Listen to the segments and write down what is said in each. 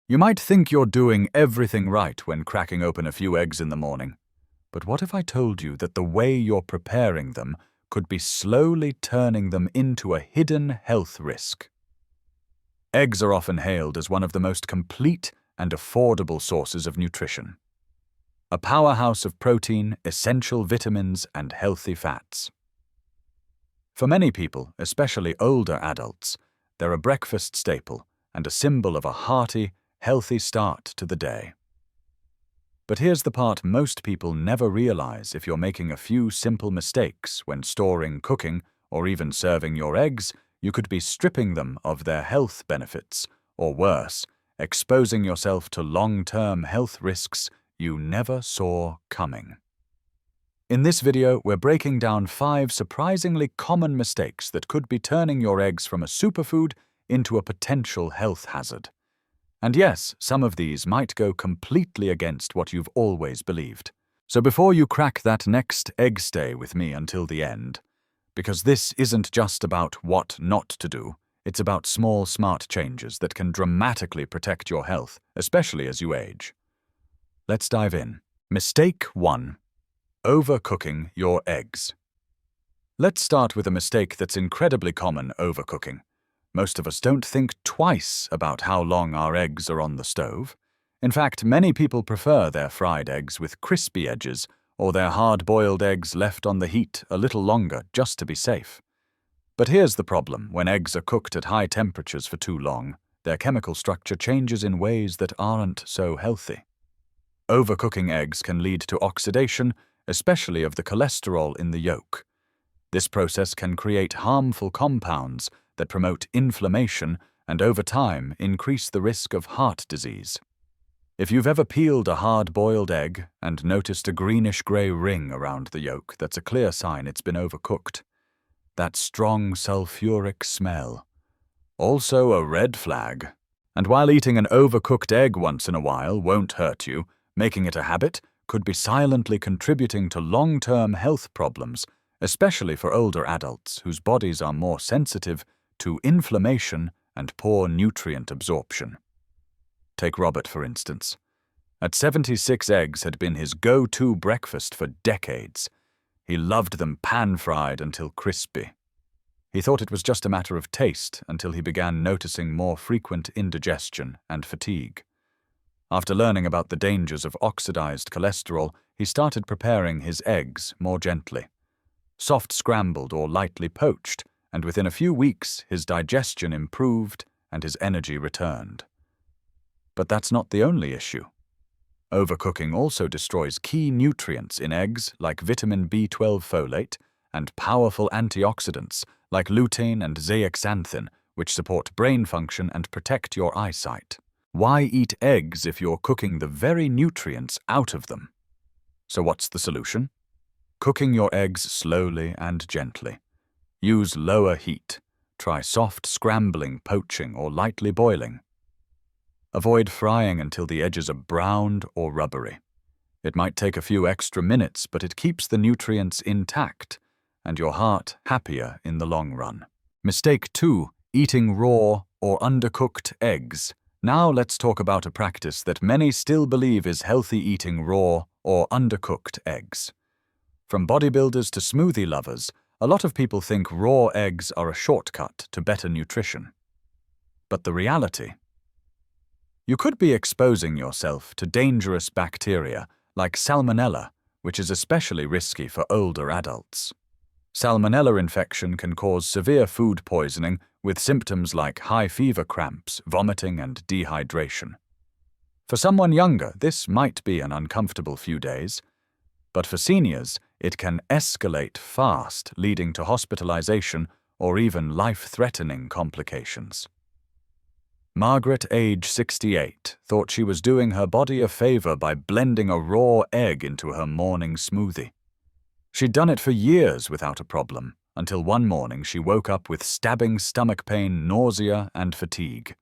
You might think you're doing everything right when cracking open a few eggs in the morning. But what if I told you that the way you're preparing them could be slowly turning them into a hidden health risk? Eggs are often hailed as one of the most complete and affordable sources of nutrition. A powerhouse of protein, essential vitamins, and healthy fats. For many people, especially older adults, they're a breakfast staple and a symbol of a hearty, healthy start to the day. But here's the part most people never realize: if you're making a few simple mistakes when storing, cooking, or even serving your eggs, you could be stripping them of their health benefits, or worse, exposing yourself to long-term health risks you never saw coming. In this video, we're breaking down 5 surprisingly common mistakes that could be turning your eggs from a superfood into a potential health hazard. And yes, some of these might go completely against what you've always believed. So before you crack that next egg, stay with me until the end, because this isn't just about what not to do. It's about small, smart changes that can dramatically protect your health, especially as you age. Let's dive in. Mistake 1. Overcooking your eggs. Let's start with a mistake that's incredibly common: overcooking. Most of us don't think twice about how long our eggs are on the stove. In fact, many people prefer their fried eggs with crispy edges, or their hard-boiled eggs left on the heat a little longer just to be safe. But here's the problem: when eggs are cooked at high temperatures for too long, their chemical structure changes in ways that aren't so healthy. Overcooking eggs can lead to oxidation, especially of the cholesterol in the yolk. This process can create harmful compounds that promote inflammation and over time increase the risk of heart disease. If you've ever peeled a hard-boiled egg and noticed a greenish-gray ring around the yolk, that's a clear sign it's been overcooked. That strong sulfuric smell. Also a red flag. And while eating an overcooked egg once in a while won't hurt you, making it a habit could be silently contributing to long-term health problems, especially for older adults whose bodies are more sensitive to inflammation and poor nutrient absorption. Take Robert, for instance. At 76, eggs had been his go-to breakfast for decades. He loved them pan-fried until crispy. He thought it was just a matter of taste until he began noticing more frequent indigestion and fatigue. After learning about the dangers of oxidized cholesterol, he started preparing his eggs more gently. Soft scrambled or lightly poached, and within a few weeks his digestion improved and his energy returned. But that's not the only issue. Overcooking also destroys key nutrients in eggs like vitamin B12 folate and powerful antioxidants like lutein and zeaxanthin, which support brain function and protect your eyesight. Why eat eggs if you're cooking the very nutrients out of them? So what's the solution? Cooking your eggs slowly and gently. Use lower heat. Try soft scrambling, poaching, or lightly boiling. Avoid frying until the edges are browned or rubbery. It might take a few extra minutes, but it keeps the nutrients intact and your heart happier in the long run. Mistake 2. Eating raw or undercooked eggs. Now let's talk about a practice that many still believe is healthy: eating raw or undercooked eggs. From bodybuilders to smoothie lovers, a lot of people think raw eggs are a shortcut to better nutrition. But the reality? You could be exposing yourself to dangerous bacteria like salmonella, which is especially risky for older adults. Salmonella infection can cause severe food poisoning with symptoms like high fever, cramps, vomiting, and dehydration. For someone younger, this might be an uncomfortable few days, but for seniors, it can escalate fast, leading to hospitalization or even life-threatening complications. Margaret, age 68, thought she was doing her body a favor by blending a raw egg into her morning smoothie. She'd done it for years without a problem, until one morning she woke up with stabbing stomach pain, nausea, and fatigue.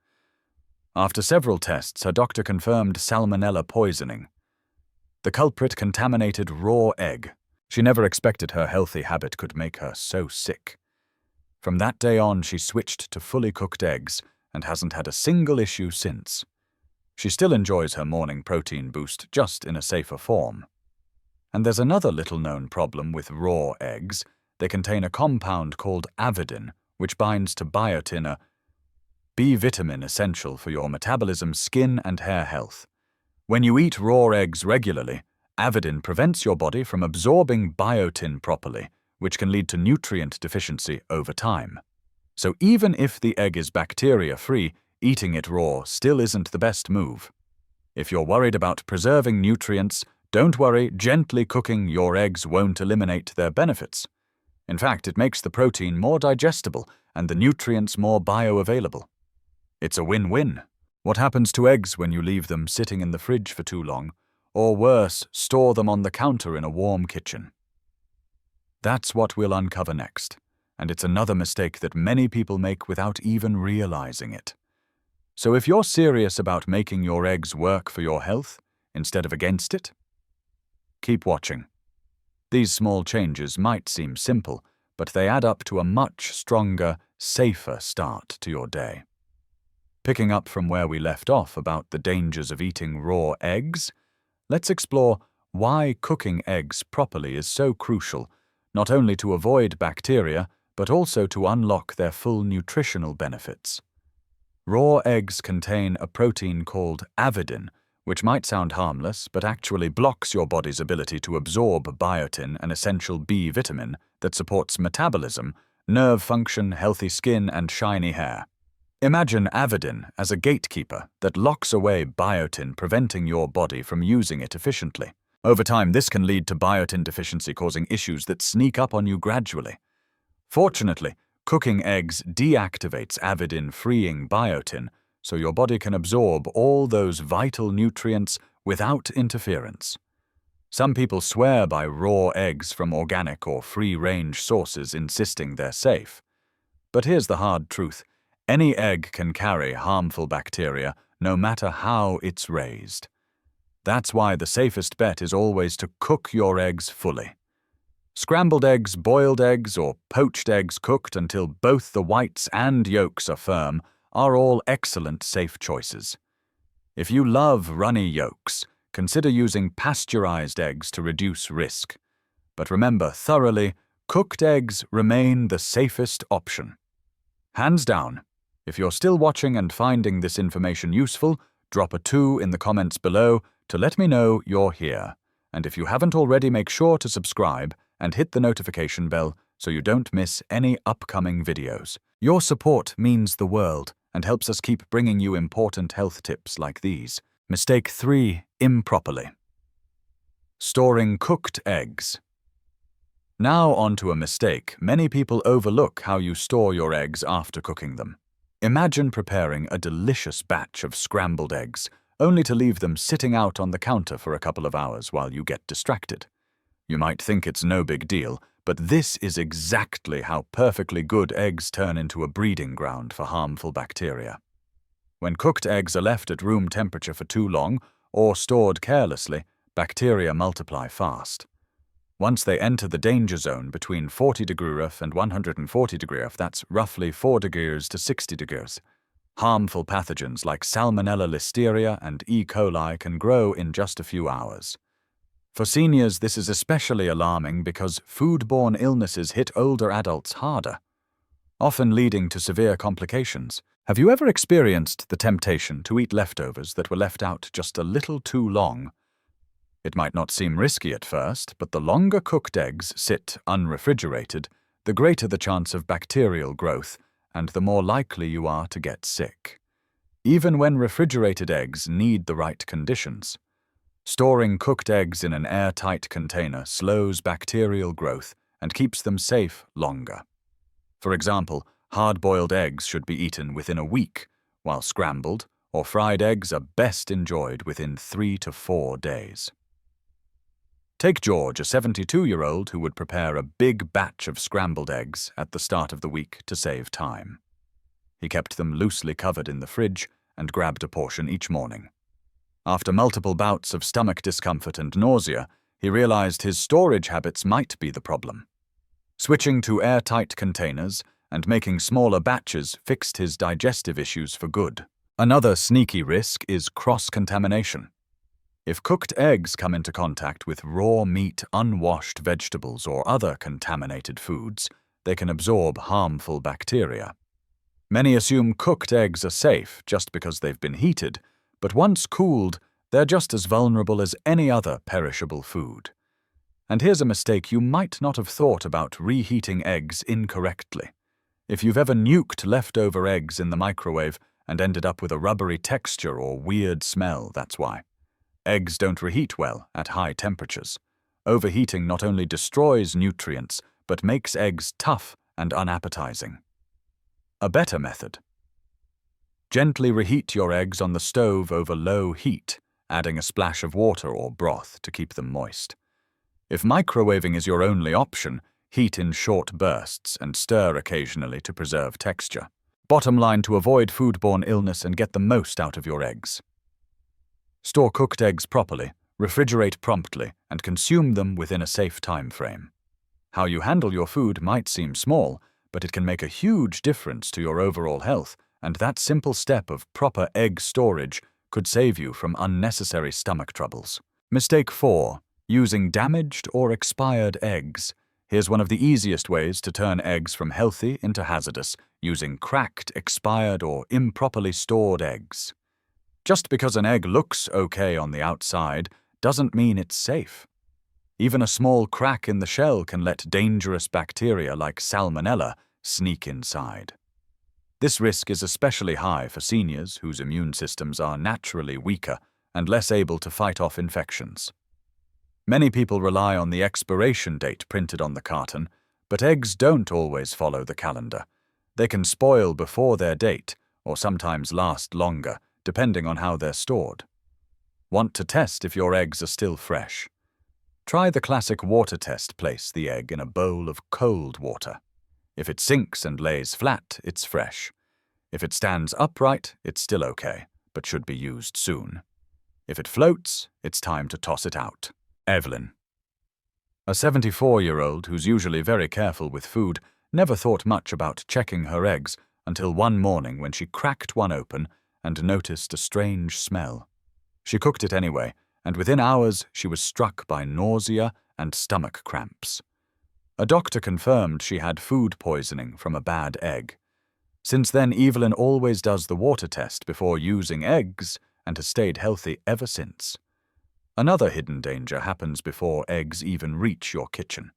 After several tests, her doctor confirmed salmonella poisoning. The culprit: contaminated raw egg. She never expected her healthy habit could make her so sick. From that day on, she switched to fully cooked eggs and hasn't had a single issue since. She still enjoys her morning protein boost, just in a safer form. And there's another little-known problem with raw eggs. They contain a compound called avidin, which binds to biotin, a B vitamin essential for your metabolism, skin, and hair health. When you eat raw eggs regularly, avidin prevents your body from absorbing biotin properly, which can lead to nutrient deficiency over time. So even if the egg is bacteria-free, eating it raw still isn't the best move. If you're worried about preserving nutrients, don't worry, gently cooking your eggs won't eliminate their benefits. In fact, it makes the protein more digestible and the nutrients more bioavailable. It's a win-win. What happens to eggs when you leave them sitting in the fridge for too long, or worse, store them on the counter in a warm kitchen? That's what we'll uncover next, and it's another mistake that many people make without even realizing it. So if you're serious about making your eggs work for your health instead of against it, keep watching. These small changes might seem simple, but they add up to a much stronger, safer start to your day. Picking up from where we left off about the dangers of eating raw eggs, let's explore why cooking eggs properly is so crucial, not only to avoid bacteria, but also to unlock their full nutritional benefits. Raw eggs contain a protein called avidin, which might sound harmless, but actually blocks your body's ability to absorb biotin, an essential B vitamin that supports metabolism, nerve function, healthy skin, and shiny hair. Imagine avidin as a gatekeeper that locks away biotin, preventing your body from using it efficiently. Over time, this can lead to biotin deficiency, causing issues that sneak up on you gradually. Fortunately, cooking eggs deactivates avidin, freeing biotin, so your body can absorb all those vital nutrients without interference. Some people swear by raw eggs from organic or free-range sources, insisting they're safe. But here's the hard truth. Any egg can carry harmful bacteria, no matter how it's raised. That's why the safest bet is always to cook your eggs fully. Scrambled eggs, boiled eggs, or poached eggs cooked until both the whites and yolks are firm are all excellent safe choices. If you love runny yolks, consider using pasteurized eggs to reduce risk. But remember, thoroughly cooked eggs remain the safest option. Hands down. If you're still watching and finding this information useful, drop a 2 in the comments below to let me know you're here. And if you haven't already, make sure to subscribe and hit the notification bell so you don't miss any upcoming videos. Your support means the world and helps us keep bringing you important health tips like these. Mistake 3. Improperly. Storing cooked eggs. Now onto a mistake. Many people overlook how you store your eggs after cooking them. Imagine preparing a delicious batch of scrambled eggs, only to leave them sitting out on the counter for a couple of hours while you get distracted. You might think it's no big deal, but this is exactly how perfectly good eggs turn into a breeding ground for harmful bacteria. When cooked eggs are left at room temperature for too long or stored carelessly, bacteria multiply fast. Once they enter the danger zone between 40 degrees F and 140 degrees F, that's roughly 4 degrees to 60 degrees, harmful pathogens like Salmonella, Listeria, and E. coli can grow in just a few hours. For seniors, this is especially alarming because foodborne illnesses hit older adults harder, often leading to severe complications. Have you ever experienced the temptation to eat leftovers that were left out just a little too long? It might not seem risky at first, but the longer cooked eggs sit unrefrigerated, the greater the chance of bacterial growth, and the more likely you are to get sick. Even when refrigerated eggs need the right conditions. Storing cooked eggs in an airtight container slows bacterial growth and keeps them safe longer. For example, hard-boiled eggs should be eaten within a week, while scrambled or fried eggs are best enjoyed within 3 to 4 days. Take George, a 72-year-old who would prepare a big batch of scrambled eggs at the start of the week to save time. He kept them loosely covered in the fridge and grabbed a portion each morning. After multiple bouts of stomach discomfort and nausea, he realized his storage habits might be the problem. Switching to airtight containers and making smaller batches fixed his digestive issues for good. Another sneaky risk is cross-contamination. If cooked eggs come into contact with raw meat, unwashed vegetables, or other contaminated foods, they can absorb harmful bacteria. Many assume cooked eggs are safe just because they've been heated, but once cooled, they're just as vulnerable as any other perishable food. And here's a mistake you might not have thought about reheating eggs incorrectly. If you've ever nuked leftover eggs in the microwave and ended up with a rubbery texture or weird smell, that's why. Eggs don't reheat well at high temperatures. Overheating not only destroys nutrients, but makes eggs tough and unappetizing. A better method. Gently reheat your eggs on the stove over low heat, adding a splash of water or broth to keep them moist. If microwaving is your only option, heat in short bursts and stir occasionally to preserve texture. Bottom line, to avoid foodborne illness and get the most out of your eggs. Store cooked eggs properly, refrigerate promptly, and consume them within a safe time frame. How you handle your food might seem small, but it can make a huge difference to your overall health, and that simple step of proper egg storage could save you from unnecessary stomach troubles. Mistake 4. Using damaged or expired eggs. Here's one of the easiest ways to turn eggs from healthy into hazardous, using cracked, expired, or improperly stored eggs. Just because an egg looks okay on the outside doesn't mean it's safe. Even a small crack in the shell can let dangerous bacteria like salmonella sneak inside. This risk is especially high for seniors whose immune systems are naturally weaker and less able to fight off infections. Many people rely on the expiration date printed on the carton, but eggs don't always follow the calendar. They can spoil before their date, or sometimes last longer, depending on how they're stored. Want to test if your eggs are still fresh? Try the classic water test. Place the egg in a bowl of cold water. If it sinks and lays flat, it's fresh. If it stands upright, it's still okay, but should be used soon. If it floats, it's time to toss it out. Evelyn. A 74-year-old who's usually very careful with food never thought much about checking her eggs until one morning when she cracked one open and noticed a strange smell. She cooked it anyway, and within hours she was struck by nausea and stomach cramps. A doctor confirmed she had food poisoning from a bad egg. Since then, Evelyn always does the water test before using eggs and has stayed healthy ever since. Another hidden danger happens before eggs even reach your kitchen.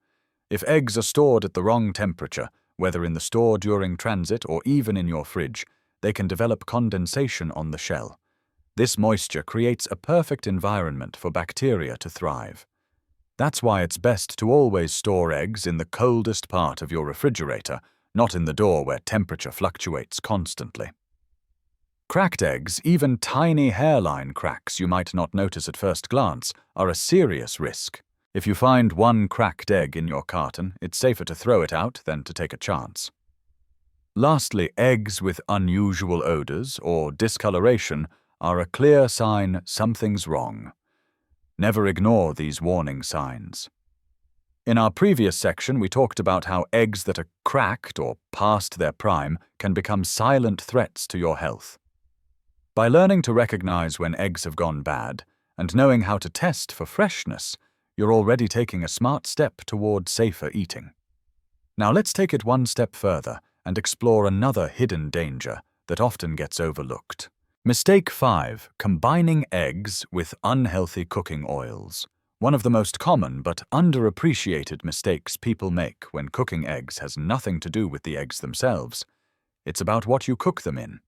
If eggs are stored at the wrong temperature, whether in the store during transit or even in your fridge, they can develop condensation on the shell. This moisture creates a perfect environment for bacteria to thrive. That's why it's best to always store eggs in the coldest part of your refrigerator, not in the door where temperature fluctuates constantly. Cracked eggs, even tiny hairline cracks you might not notice at first glance, are a serious risk. If you find one cracked egg in your carton, it's safer to throw it out than to take a chance. Lastly, eggs with unusual odors or discoloration are a clear sign something's wrong. Never ignore these warning signs. In our previous section, we talked about how eggs that are cracked or past their prime can become silent threats to your health. By learning to recognize when eggs have gone bad and knowing how to test for freshness, you're already taking a smart step toward safer eating. Now let's take it one step further and explore another hidden danger that often gets overlooked. Mistake 5. Combining eggs with unhealthy cooking oils. One of the most common but underappreciated mistakes people make when cooking eggs has nothing to do with the eggs themselves. It's about what you cook them in.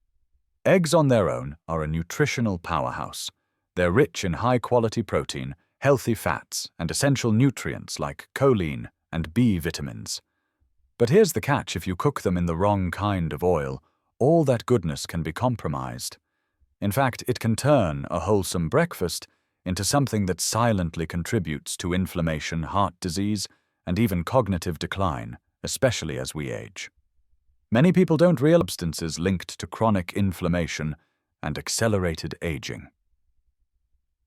Eggs on their own are a nutritional powerhouse. They're rich in high-quality protein, healthy fats, and essential nutrients like choline and B vitamins. But here's the catch: if you cook them in the wrong kind of oil, all that goodness can be compromised. In fact, it can turn a wholesome breakfast into something that silently contributes to inflammation, heart disease, and even cognitive decline, especially as we age. Many people don't realize substances linked to chronic inflammation and accelerated aging.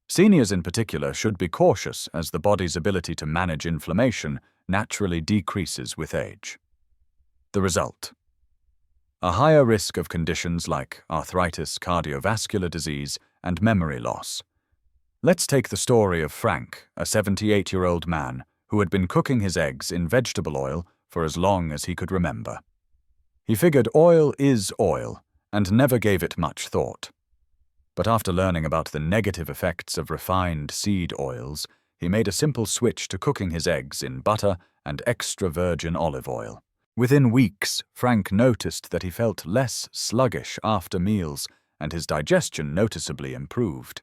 Seniors in particular should be cautious, as the body's ability to manage inflammation naturally decreases with age. The result: a higher risk of conditions like arthritis, cardiovascular disease, and memory loss. Let's take the story of Frank, a 78-year-old man who had been cooking his eggs in vegetable oil for as long as he could remember. He figured oil is oil and never gave it much thought. But after learning about the negative effects of refined seed oils, he made a simple switch to cooking his eggs in butter and extra virgin olive oil. Within weeks, Frank noticed that he felt less sluggish after meals and his digestion noticeably improved.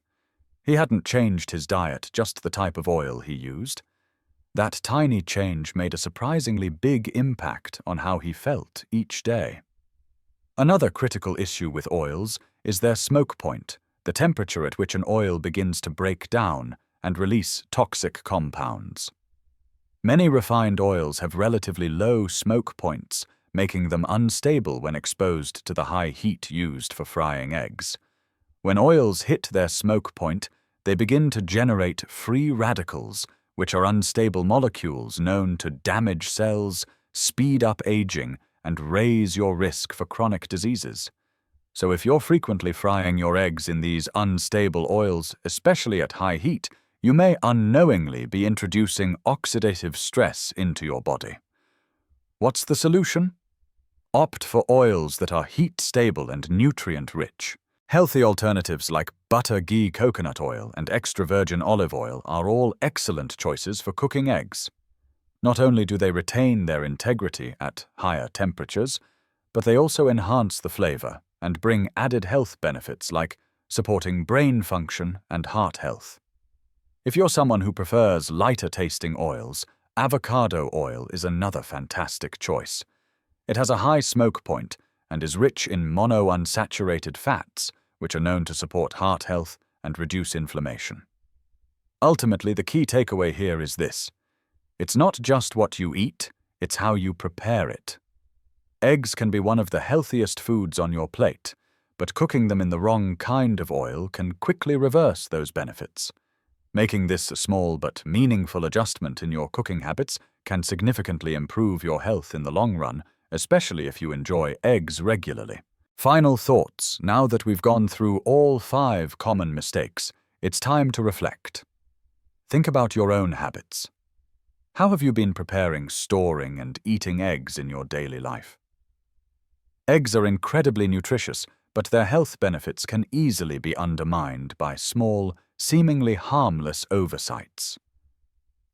He hadn't changed his diet, just the type of oil he used. That tiny change made a surprisingly big impact on how he felt each day. Another critical issue with oils is their smoke point, the temperature at which an oil begins to break down and release toxic compounds. Many refined oils have relatively low smoke points, making them unstable when exposed to the high heat used for frying eggs. When oils hit their smoke point, they begin to generate free radicals, which are unstable molecules known to damage cells, speed up aging, and raise your risk for chronic diseases. So if you're frequently frying your eggs in these unstable oils, especially at high heat, you may unknowingly be introducing oxidative stress into your body. What's the solution? Opt for oils that are heat-stable and nutrient-rich. Healthy alternatives like butter, ghee, coconut oil, and extra virgin olive oil are all excellent choices for cooking eggs. Not only do they retain their integrity at higher temperatures, but they also enhance the flavor and bring added health benefits like supporting brain function and heart health. If you're someone who prefers lighter-tasting oils, avocado oil is another fantastic choice. It has a high smoke point and is rich in monounsaturated fats, which are known to support heart health and reduce inflammation. Ultimately, the key takeaway here is this: it's not just what you eat, it's how you prepare it. Eggs can be one of the healthiest foods on your plate, but cooking them in the wrong kind of oil can quickly reverse those benefits. Making this a small but meaningful adjustment in your cooking habits can significantly improve your health in the long run, especially if you enjoy eggs regularly. Final thoughts. Now that we've gone through all 5 common mistakes, it's time to reflect. Think about your own habits. How have you been preparing, storing, and eating eggs in your daily life? Eggs are incredibly nutritious, but their health benefits can easily be undermined by small, seemingly harmless oversights.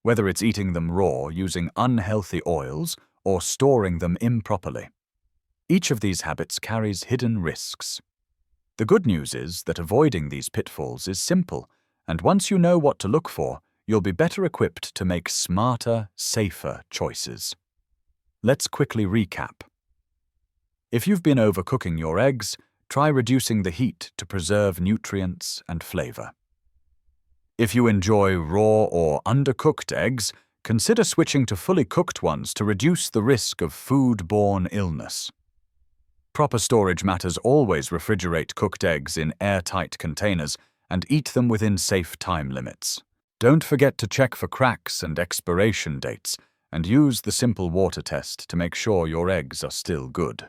Whether it's eating them raw using unhealthy oils or storing them improperly, each of these habits carries hidden risks. The good news is that avoiding these pitfalls is simple, and once you know what to look for, you'll be better equipped to make smarter, safer choices. Let's quickly recap. If you've been overcooking your eggs, try reducing the heat to preserve nutrients and flavor. If you enjoy raw or undercooked eggs, consider switching to fully cooked ones to reduce the risk of food-borne illness. Proper storage matters. Always refrigerate cooked eggs in airtight containers and eat them within safe time limits. Don't forget to check for cracks and expiration dates, and use the simple water test to make sure your eggs are still good.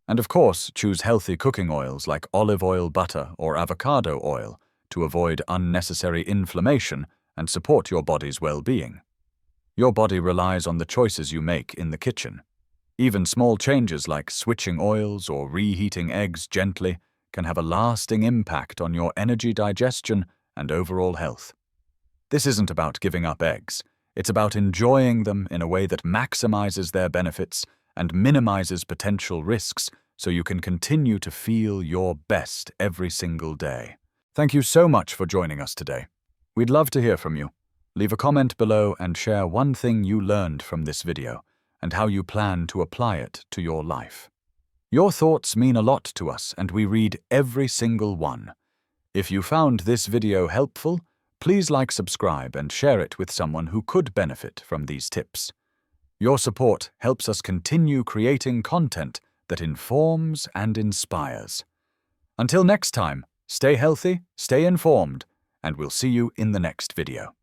And of course, choose healthy cooking oils like olive oil, butter, or avocado oil to avoid unnecessary inflammation and support your body's well-being. Your body relies on the choices you make in the kitchen. Even small changes like switching oils or reheating eggs gently can have a lasting impact on your energy, digestion, and overall health. This isn't about giving up eggs. It's about enjoying them in a way that maximizes their benefits and minimizes potential risks so you can continue to feel your best every single day. Thank you so much for joining us today. We'd love to hear from you. Leave a comment below and share one thing you learned from this video and how you plan to apply it to your life. Your thoughts mean a lot to us, and we read every single one. If you found this video helpful, please subscribe, and share it with someone who could benefit from these tips. Your support helps us continue creating content that informs and inspires. Until next time, stay healthy, stay informed, and we'll see you in the next video.